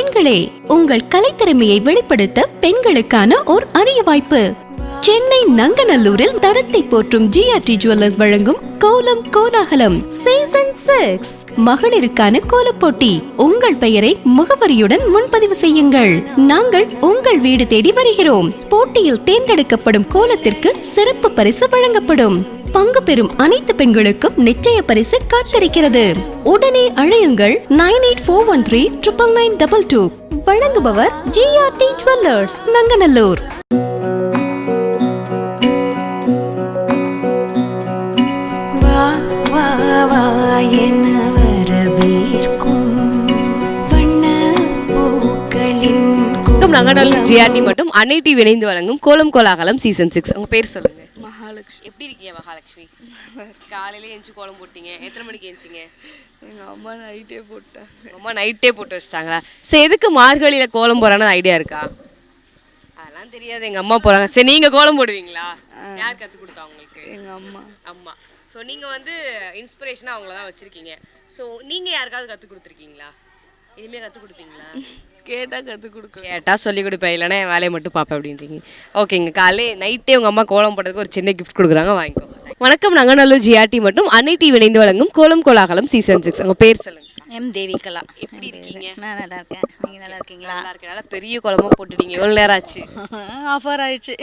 பெண்களே, உங்கள் கலைத்திறமையை வெளிப்படுத்த பெண்களுக்கான ஓர் அரிய வாய்ப்பு. சென்னை நங்கநல்லூரில் தரத்தை போற்றும் ஜிஆர்டி ஜுவல்லர்ஸ் வழங்கும் கோலம் கோலாகலம் சீசன் 6 மகளிருக்கான கோலப் போட்டி. உங்கள் பெயரை முகவரியுடன் முன்பதிவு செய்யுங்கள். நாங்கள் உங்கள் வீடு தேடி வருகிறோம். போட்டியில் தேர்ந்தெடுக்கப்படும் கோலத்திற்கு சிறப்பு பரிசு வழங்கப்படும். பங்கு பெறும் அனைத்து பெண்களுக்கும் நிச்சய பரிசு காத்திருக்கிறது. உடனே அழையுங்கள் 9841399922. வழங்குபவர் GRT jewellers Nanganallur. Nanganallur GRT மற்றும் அன்னை டிவி இணைந்து வழங்கும் கோலம் கோலாகலம் சீசன் 6. உங்க பேர் சொல்லுங்க. மகாலட்சுமி. எப்படி இருக்கீங்க மகாலட்சுமி? காலையில எஞ்சி கோலம் போட்டீங்க, எத்தனை மணிக்கு எஞ்சிங்க? எங்க அம்மா நைட்டே போட்டாங்க. அம்மா நைட்டே போட்டு வச்சிட்டாங்களா? சரி, எதுக்கு மார்கழியில கோலம் போறான்னு ஐடியா இருக்கா? அதெல்லாம் தெரியாது, எங்க அம்மா போறாங்க. சரி, நீங்க கோலம் போடுவீங்களா? யார் கத்து கொடுத்தா உங்களுக்கு? எங்க அம்மா. அம்மா. ஸோ நீங்க வந்து இன்ஸ்பிரேஷனா அவங்கள தான் வச்சிருக்கீங்க. ஸோ நீங்க யாருக்காவது கத்து கொடுத்துருக்கீங்களா? இனிமே கத்து கொடுப்பீங்களா? கேட்டா கத்து கொடுக்க. கேட்டா சொல்லி கொடுப்பேன், இல்லைன்னா என் வேலையை மட்டும் பார்ப்பேன் அப்படின்றீங்க. ஓகேங்க, காலையிலே நைட்டே உங்க அம்மா கோலம் போடுறதுக்கு ஒரு சின்ன கிஃப்ட் கொடுக்குறாங்க, வாங்கிக்கோ. வணக்கம், நங்கநல்லூர் ஜிஆர்டி மற்றும் அன்னை டிவி இணைந்து வழங்கும் கோலம் கோலாகலம் சீசன் 6. உங்க பேர் சொல்லுங்க. எம் தேவிகலா. எப்படி இருக்கீங்க? நான் நல்லா இருக்கேன். நீங்க நல்லா இருக்கீங்களா? நல்லா இருக்கேன். நல்லா பெரிய கோலமா போட்டுட்டீங்க. எவ்வளவு நேரம் ஆச்சு? ஆஃபர் ஆயிடுச்சு.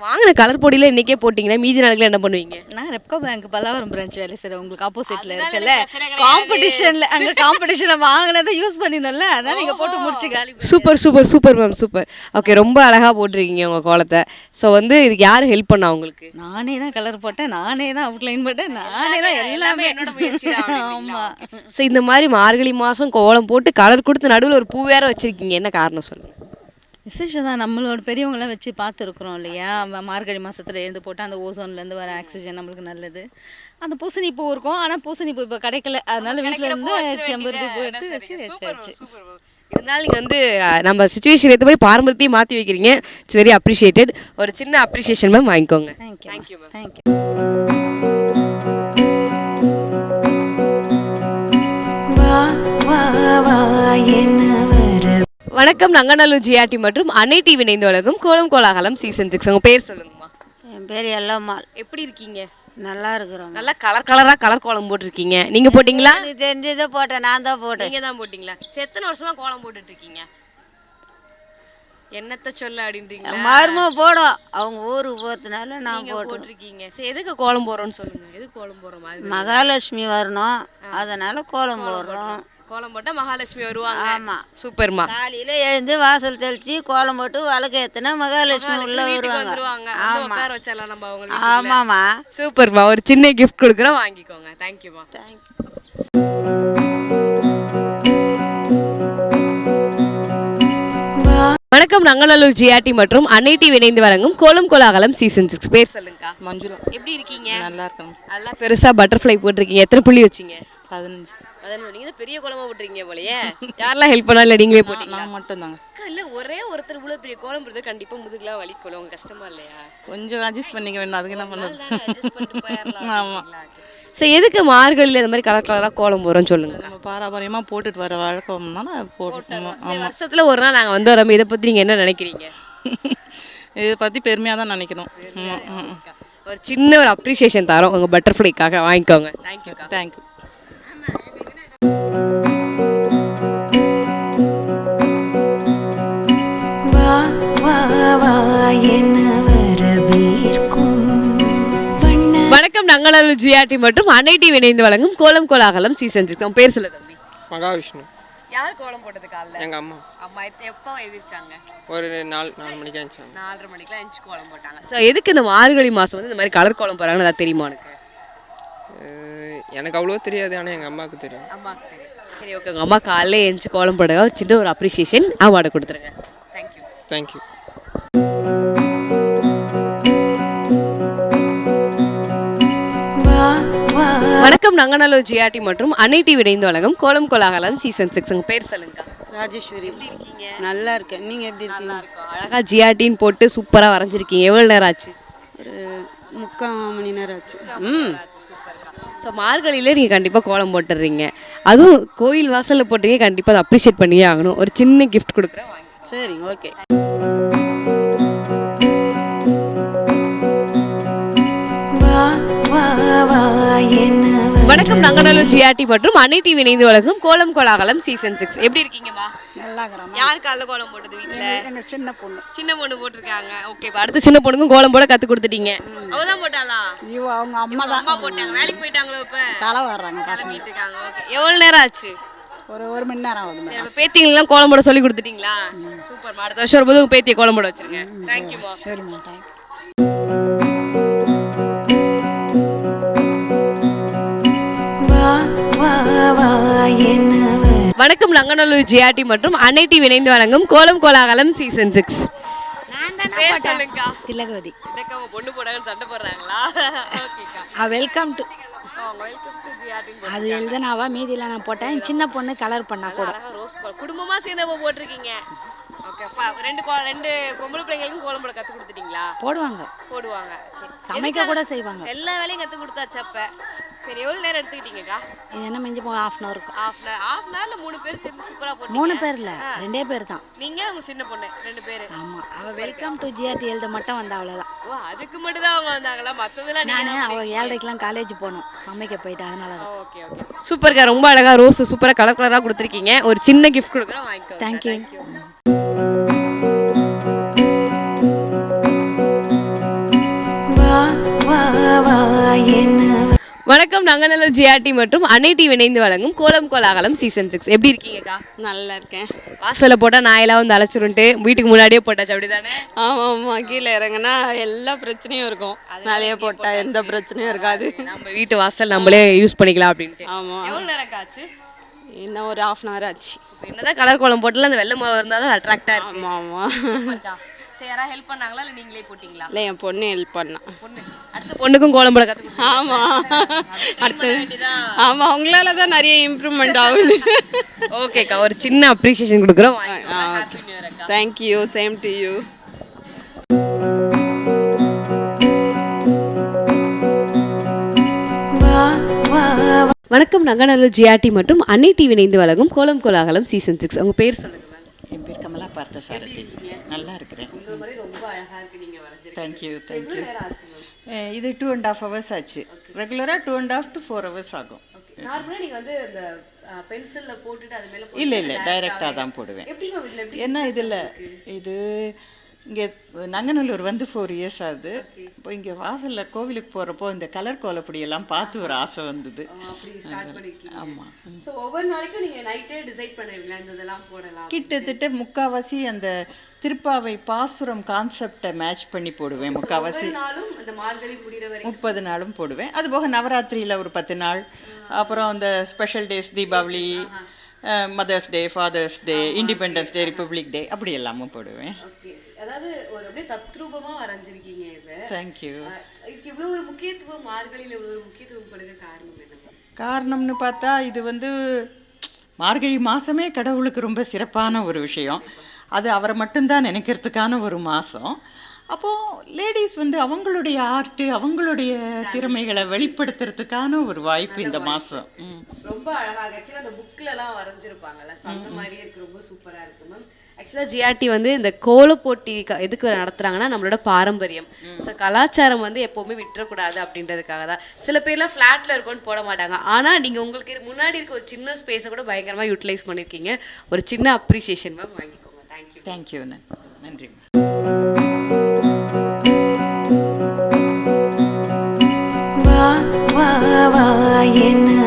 வாங்கின கலர் பொடியில இன்னைக்கே போட்டீங்கன்னா மீதி நாளுக்குள்ள என்ன பண்ணுவீங்க? நான் ரெப்கோ பேங்க் பல்லாவரம் பிரான்ச் வேலை செய்றேன். உங்களுக்கு ஆப்போசிட்ல இருக்குல்ல, காம்படிஷன்ல அங்க காம்படிஷன்ல வாங்கினதை யூஸ் பண்ணினோம்ல, அதான் நீங்க போட்டு முடிச்சு காலி. Super super super ma'am, super. Okay, ரொம்ப அழகா போட்டிருக்கீங்க உங்க கோலத்தை. ஸோ வந்து இதுக்கு யாரு ஹெல்ப் பண்ணா உங்களுக்கு? நானே தான் கலர் போட்டேன், நானே தான் அவுட்லைன் போட்டேன், நானே தான் எல்லாமே என்னோட முயற்சி. ஆமா. ஸோ இந்த மாதிரி மார்கழி மாசம் கோலம் போட்டு கலர் கொடுத்து நடுவில் ஒரு பூ வேற வச்சிருக்கீங்க, என்ன காரணம் சொல்லுங்க? விசேஷம் தான். நம்மளோட பெரியவங்களாம் வச்சு பார்த்துருக்குறோம் இல்லையா? மார்கழி மாதத்தில் எழுந்து போட்டால் அந்த ஓசோன்லேருந்து வர ஆக்சிஜன் நம்மளுக்கு நல்லது. அந்த பூசணி பூ இருக்கும், ஆனால் பூசணி பூ இப்போ கிடைக்கல, அதனால வீட்டில் இருந்து செம்பருத்தி பூ எடுத்து வச்சு வச்சாச்சு. இதனால நீங்கள் வந்து நம்ம சுச்சுவேஷன் ஏற்ற மாதிரி பாரம்பரியத்தையும் மாற்றி வைக்கிறீங்க. It's very appreciated. ஒரு சின்ன அப்ரிஷியேஷன் மேம், வாங்கிக்கோங்க. Thank you ma'am. தேங்க்யூ. வணக்கம், நங்கநல்லூர் ஜிஆர்டி மற்றும் அன்னை டிவி இணைந்து வழங்கும் கோலம் கோலாகலம் சீசன் 6. உங்க பேர் சொல்லுங்கம்மா. என் பேர் எல்லாம்மாள். எப்படி இருக்கீங்க? நல்லா இருக்கிறோம். நல்லா கலர் கோலம் போட்டிருக்கீங்க. நீங்க போட்டீங்களா? தெரிஞ்சதை போட்டேன், நான் தான் போட்டேன். நீங்க தான் போட்டீங்களா? எத்தனை வருஷமா கோலம் போட்டுட்டு இருக்கீங்க? என்னத்த சொல்ல அப்படின்றீங்களா? மாறுமா போடும், அவங்க ஊருக்கு போறதுனால நான் போட்டிருக்கீங்க. சரி, எதுக்கு கோலம் போறோம்னு சொல்லுங்க. எதுக்கு கோலம் போற மாதிரி? மகாலட்சுமி வரணும், அதனால கோலம் போடுறோம். கோலம் போட்டா மகாலட்சுமி வருவாங்க. ஆமா, சூப்பர்மா. காலையில எழுந்து வாசல் தெளிச்சு கோலம் போட்டு விளக்கு ஏத்துனா மகாலட்சுமி உள்ள வருவாங்க. உட்கார வச்சலாம் நம்ம அவங்க. ஆமாமா, சூப்பர்மா. ஒரு சின்ன கிஃப்ட் கொடுக்குறோம், வாங்கிக்கோங்க. தேங்க்யூமா. தேங்க்யூ. வணக்கம், நங்கநல்லூர் ஜிஆர்டி மற்றும் அன்னை டிவி இணைந்து வழங்கும் கோலம் கோலாகலம் சீசன் 6. பேர் சொல்லுங்க. மஞ்சுளா. எப்படி இருக்கீங்க? நல்லா இருக்கேன். நல்லா பெருசா பட்டர்ஃப்ளை போட்டிருக்கீங்க. எத்தனை புள்ளி வச்சீங்க? 15. நீங்க பெரிய கோலமா போட்டுருக்கீங்க போலயே. யாரெல்லாம் ஹெல்ப் பண்ணா? இல்ல நீங்களே போட்டீங்களா? நான் மட்டும் தாங்க. இல்ல, ஒரே ஒருத்தர் இவ்வளவு பெரிய கோலம் போடுறது கண்டிப்பா முதுகுலாம் வலி போல. உங்களுக்கு கஷ்டமா இல்லையா? கொஞ்சம் அட்ஜஸ்ட் பண்ணிக்க வேண்டாம், அதுக்கு என்ன பண்ணுறது? ஆமா. சரி, எதுக்கு மார்கழியில இந்த மாதிரி கலர் கோலம் போறோம்னு சொல்லுங்க. நம்ம பாரம்பரியமா போட்டுட்டு வர வழக்கம்னால போட்டுருவோம். வருஷத்துல ஒரு நாள் நாங்க வந்து வரோம். இதை பத்தி நீங்க என்ன நினைக்கிறீங்க? இதை பத்தி பெருமையா தான் நினைக்கணும். ஒரு சின்ன ஒரு அப்ரிசியேஷன் தரோம் உங்க பட்டர்ஃப்ளைக்காக, வாங்கிக்கோங்க. தேங்க்யூ. தேங்க்யூ. வணக்கம், நங்கநல்லூர் ஜிஆர்டி மற்றும் அன்னை டிவி இணைந்து வழங்கும் கோலம் கோலாகலம் சீசன் 6. பேர் சொல்ல தம்பி. மகாவிஷ்ணு. யார் கோலம் போட்டது காலைல? எங்க அம்மா. அம்மா எப்போ எழுதிச்சாங்க? ஒரு 4 மணிக்கு எழுந்தாங்க. 4:30 மணிக்கெல்லாம் எழுந்து கோலம் போட்டாங்க. ஸோ எதுக்கு இந்த மார்கழி மாதம் வந்து இந்த மாதிரி கலர் கோலம் போகிறாங்கன்னு ஏதாவது தெரியுமா உனக்கு? எனக்கு அவ்வளோ தெரியாது, ஆனால் எங்கள் அம்மாவுக்கு தெரியும். அம்மாவுக்கு தெரியும். சரி, ஓகே. உங்கள் அம்மா காலையில் எழுந்து கோலம் போடுங்க, ஒரு சின்ன ஒரு அப்ரிஷியேஷன் அவார்டு கொடுத்துருங்க. தேங்க்யூ. தேங்க்யூ. வணக்கம், நங்கநல்லூர் ஜிஆர்டி மற்றும் அன்னை டிவி இணைந்து வழங்கும் கோலம் கோலாகலம் சீசன் 6. உங்கள் பேர் சொல்லுங்க. ராஜேஸ்வரி. நல்லா இருக்கேன். நீங்க எப்படி இருக்கீங்க? நல்லா இருக்கும். அழகா ஜிஆர்டின்னு போட்டு சூப்பராக வரைஞ்சிருக்கீங்க. எவ்வளோ நேரம் ஆச்சு? ஒரு 3/4 மணி நேரம் ஆச்சு. ஸோ மார்கழியில் நீங்கள் கண்டிப்பாக கோலம் போட்டுடுறீங்க, அதுவும் கோயில் வாசலில் போட்டீங்க, கண்டிப்பாக அதை அப்ரிஷியேட் பண்ணியே ஆகணும். ஒரு சின்ன கிஃப்ட் கொடுக்குறேன், வாங்கி. சரிங்க, ஓகே. வணக்கம், நங்கநல்லூர் ஜிஆர்டி மற்றும் அன்னை டிவி இணைந்து வழங்கும் கோலம் கோலாகலம் சீசன் 6. எப்படி இருக்கீங்கம்மா? நல்லா இருக்கிறோம். யார் காலைல கோலம் போட்டது வீட்டில்? எங்க சின்ன பொண்ணு. சின்ன பொண்ணு போட்டிருக்காங்க. ஓகே, இப்போ அடுத்த சின்ன பொண்ணுக்கும் கோலம் போட கற்றுக் கொடுத்துட்டீங்க. அவ தான் போட்டாளா? ஐயோ, அவங்க அம்மா இவங்க அம்மா போட்டாங்க. வேலைக்கு போயிட்டாங்களோ இப்போ? தலை வர்றாங்க பசங்க. பண்ணிட்டு இருக்காங்க. ஓகே, எவ்வளோ நேரம் ஆச்சு? ஒரு மணி நேரம் ஆகுது. சரி, இப்போ பேத்திங்களுக்குலாம் கோலம் போட சொல்லி கொடுத்துட்டீங்களா? சூப்பர்மா. அடுத்த வருஷம் வரும்போது உங்கள் பேத்தியை கோலம் போட வச்சிருங்க. தேங்க்யூமா. சரிம்மா, தேங்க்யூ. வணக்கம், நங்கநல்லூர் ஜிஆர்டி மற்றும் அன்னை டிவி இணைந்து வழங்கும் கோலம் கோலாகலம் சீசன் 6. பேர் சொல்லுங்கக்கா. திலகவதி. இதக்கா உங்க பொண்ணு போடாங்கன்னு சண்டை போடுறாங்களா? ஓகேக்கா. Welcome to welcome to GRT. அது எழுதுனாவா, மீதியில் நான் போட்டேன். சின்ன பொண்ணு கலர் பண்ணா கூட. ரோஸ் கோலம் குடும்பமா சேர்ந்து அப்போ போட்டிருக்கீங்க. ஓகே, அப்பா ரெண்டு பொம்பளை பிள்ளைங்களுக்கும் கோலம் போட கத்து கொடுத்துட்டீங்களா? போடுவாங்க, போடுவாங்க. சரி, சமைக்க கூட செய்வாங்க. எல்லா வேலையும் கத்து கொடுத்தாச்சு. அப்ப சரி, எவ்வளவு நேரம் எடுத்துக்கிட்டீங்கக்கா? இது என்ன மிஞ்சி போக ½ hour இருக்கும். half an hourல 3 பேர் சேர்ந்து சூப்பரா போட்டீங்க. 3 பேர் இல்லை, 2 பேர் தான். நீங்க உங்க சின்ன பொண்ணு 2 பேர். ஆமாம், அவள் வெல்கம் டு ஜிஆர்டி எழுத மட்டும் வந்தா, அவ்வளோதான். ஓ, அதுக்கு மட்டும் தான் அவங்க வந்தாங்களா? மற்றதெல்லாம் நான் நீங்க? அவள் 7:30க்கெலாம் காலேஜ் போகணும், சமைக்க போயிட்டு, அதனால தான். ஓகே ஓகே, சூப்பர்க்கா. ரொம்ப அழகா ரோஸ் சூப்பரா கலர் கலரா கொடுத்துருக்கீங்க. ஒரு சின்ன கிஃப்ட் கொடுக்குறேன், வாங்கிக்கோ. தேங்க்யூ. வணக்கம், நங்கநல்லூர் ஜிஆர்டி மற்றும் அன்னை டிவி இணைந்து வழங்கும் கோலம் கோலாகலம் சீசன் 6. எப்படி இருக்கீங்கக்கா? நல்லா இருக்கேன். வாசல்ல போட்டா நாயெல்லாம் வந்து அழைச்சிருன்ட்டு வீட்டுக்கு முன்னாடியே போட்டாச்சு, அப்படிதானே? ஆமாம் ஆமாம், கீழே இறங்குனா எல்லா பிரச்சனையும் இருக்கும். மேலேயே போட்டால் எந்த பிரச்சனையும் இருக்காது. நம்ம வீட்டு வாசல் நம்மளே யூஸ் பண்ணிக்கலாம் அப்படின்ட்டு. ஆமாம், எவ்வளோ நேரம் ஆச்சு? இன்னும் ஒரு ½ hour ஆச்சு. என்னதான் கலர் கோலம் போட்டல அந்த வெள்ளை மாவு இருந்தால் தான் அட்ராக்டாக இருக்கு. ஆமாம் ஆமாம். சரி, யாராவது ஹெல்ப் பண்ணாங்களா இல்லை நீங்களே போட்டிங்களா? இல்லை, என் பொண்ணு ஹெல்ப் பண்ணா. பொண்ணு அடுத்த பொண்ணுக்கும் கோலம் போட கற்று. ஆமாம், அடுத்து ஆமாம், அவங்களால தான் நிறைய இம்ப்ரூவ்மெண்ட் ஆகுது. ஓகேக்கா, ஒரு சின்ன அப்ரிசியேஷன் கொடுக்குறோம். Thank you, same to you. வணக்கம், நங்கநல்லூர் ஜிஆர்டி மற்றும் அன்னை டிவி இணைந்து வழங்கும் கோலம் கோலாகலம் சீசன் 6. உங்க பேர் சொல்லுங்க மேம். என் பேர் கமலா பார்த்தசாரதி. நல்லா இருக்கிறேன். ரொம்ப அழகா இருக்கு நீங்க வரைஞ்சிருக்கீங்க. Thank you thank you. இது 2.5 hours ஆச்சு. ரெகுலராக 2.5 to 4 hours ஆகும். நார்மலா நீங்க வந்து அந்த பென்சில்ல போட்டுட்டு அது மேல இல்லை டைரெக்டாக தான் போடுவேன். எப்படி மேம் இதுல எப்படி? ஏன்னா இது இங்கே நங்கநல்லூர் வந்து 4 years ஆகுது. இப்போ இங்கே வாசலில் கோவிலுக்கு போகிறப்போ இந்த கலர் கோலப்பொடியெல்லாம் பார்த்து ஒரு ஆசை வந்தது. ஆமாம், ஸோ ஒவ்வொரு நாளைக்கும் நீங்கள் நைட்டே டிசைட் பண்ணுவீங்களா இந்த இதெல்லாம் போடலாம்? கிட்டத்தட்ட முக்கால்வாசி அந்த திருப்பாவை பாசுரம் கான்செப்டை மேட்ச் பண்ணி போடுவேன். முக்கால்வாசி நாளும் அந்த மார்கழி முடிகிற வரைக்கும் 30 நாளும் போடுவேன். அதுபோக நவராத்திரியில் ஒரு 10 நாள், அப்புறம் அந்த special days, Deepavali, mother's day, fathers டே, இண்டிபெண்டன்ஸ் டே, ரிப்பப்ளிக் டே, அப்படி எல்லாமும் போடுவேன். ஓகே, அதாவது ஒரு அப்படியே தத்ரூபமாக வரைஞ்சிருக்கீங்க இது. தேங்க்யூ. இதுக்கு இவ்வளோ ஒரு முக்கியத்துவம், மார்கழியில் இவ்வளோ ஒரு முக்கியத்துவம் படுக காரணம் என்ன? காரணம்னு பார்த்தா இது வந்து மார்கழி மாதமே கடவுளுக்கு ரொம்ப சிறப்பான ஒரு விஷயம். அது அவரை மட்டும்தான் நினைக்கிறதுக்கான ஒரு மாதம். அப்போது லேடிஸ் வந்து அவங்களுடைய ஆர்ட்டு, அவங்களுடைய திறமைகளை வெளிப்படுத்துறதுக்கான ஒரு வாய்ப்பு இந்த மாதம். ரொம்ப அழகாக ஆக்சுவலாக அந்த புக்கிலலாம் வரைஞ்சிருப்பாங்கல்ல, ஸோ அந்த மாதிரியே இருக்கு. ரொம்ப சூப்பராக இருக்கு மேம். ஆக்சுவலாக ஜிஆர்டி வந்து இந்த கோலப்போட்டி எதுக்கு நடத்துகிறாங்கன்னா நம்மளோட பாரம்பரியம், ஸோ கலாச்சாரம் வந்து எப்போவுமே விட்டுறக்கூடாது அப்படின்றதுக்காக தான். சில பேர்லாம் ஃப்ளாட்டில் இருக்கும்னு போட மாட்டாங்க, ஆனால் நீங்கள் உங்களுக்கு முன்னாடி இருக்க ஒரு சின்ன ஸ்பேஸை கூட பயங்கரமாக யூட்டிலைஸ் பண்ணியிருக்கீங்க. ஒரு சின்ன அப்ரிசியேஷன் மேம், வாங்கிக்கோங்க. தேங்க்யூ. தேங்க்யூ, நன்றி. வா வா வா என்ன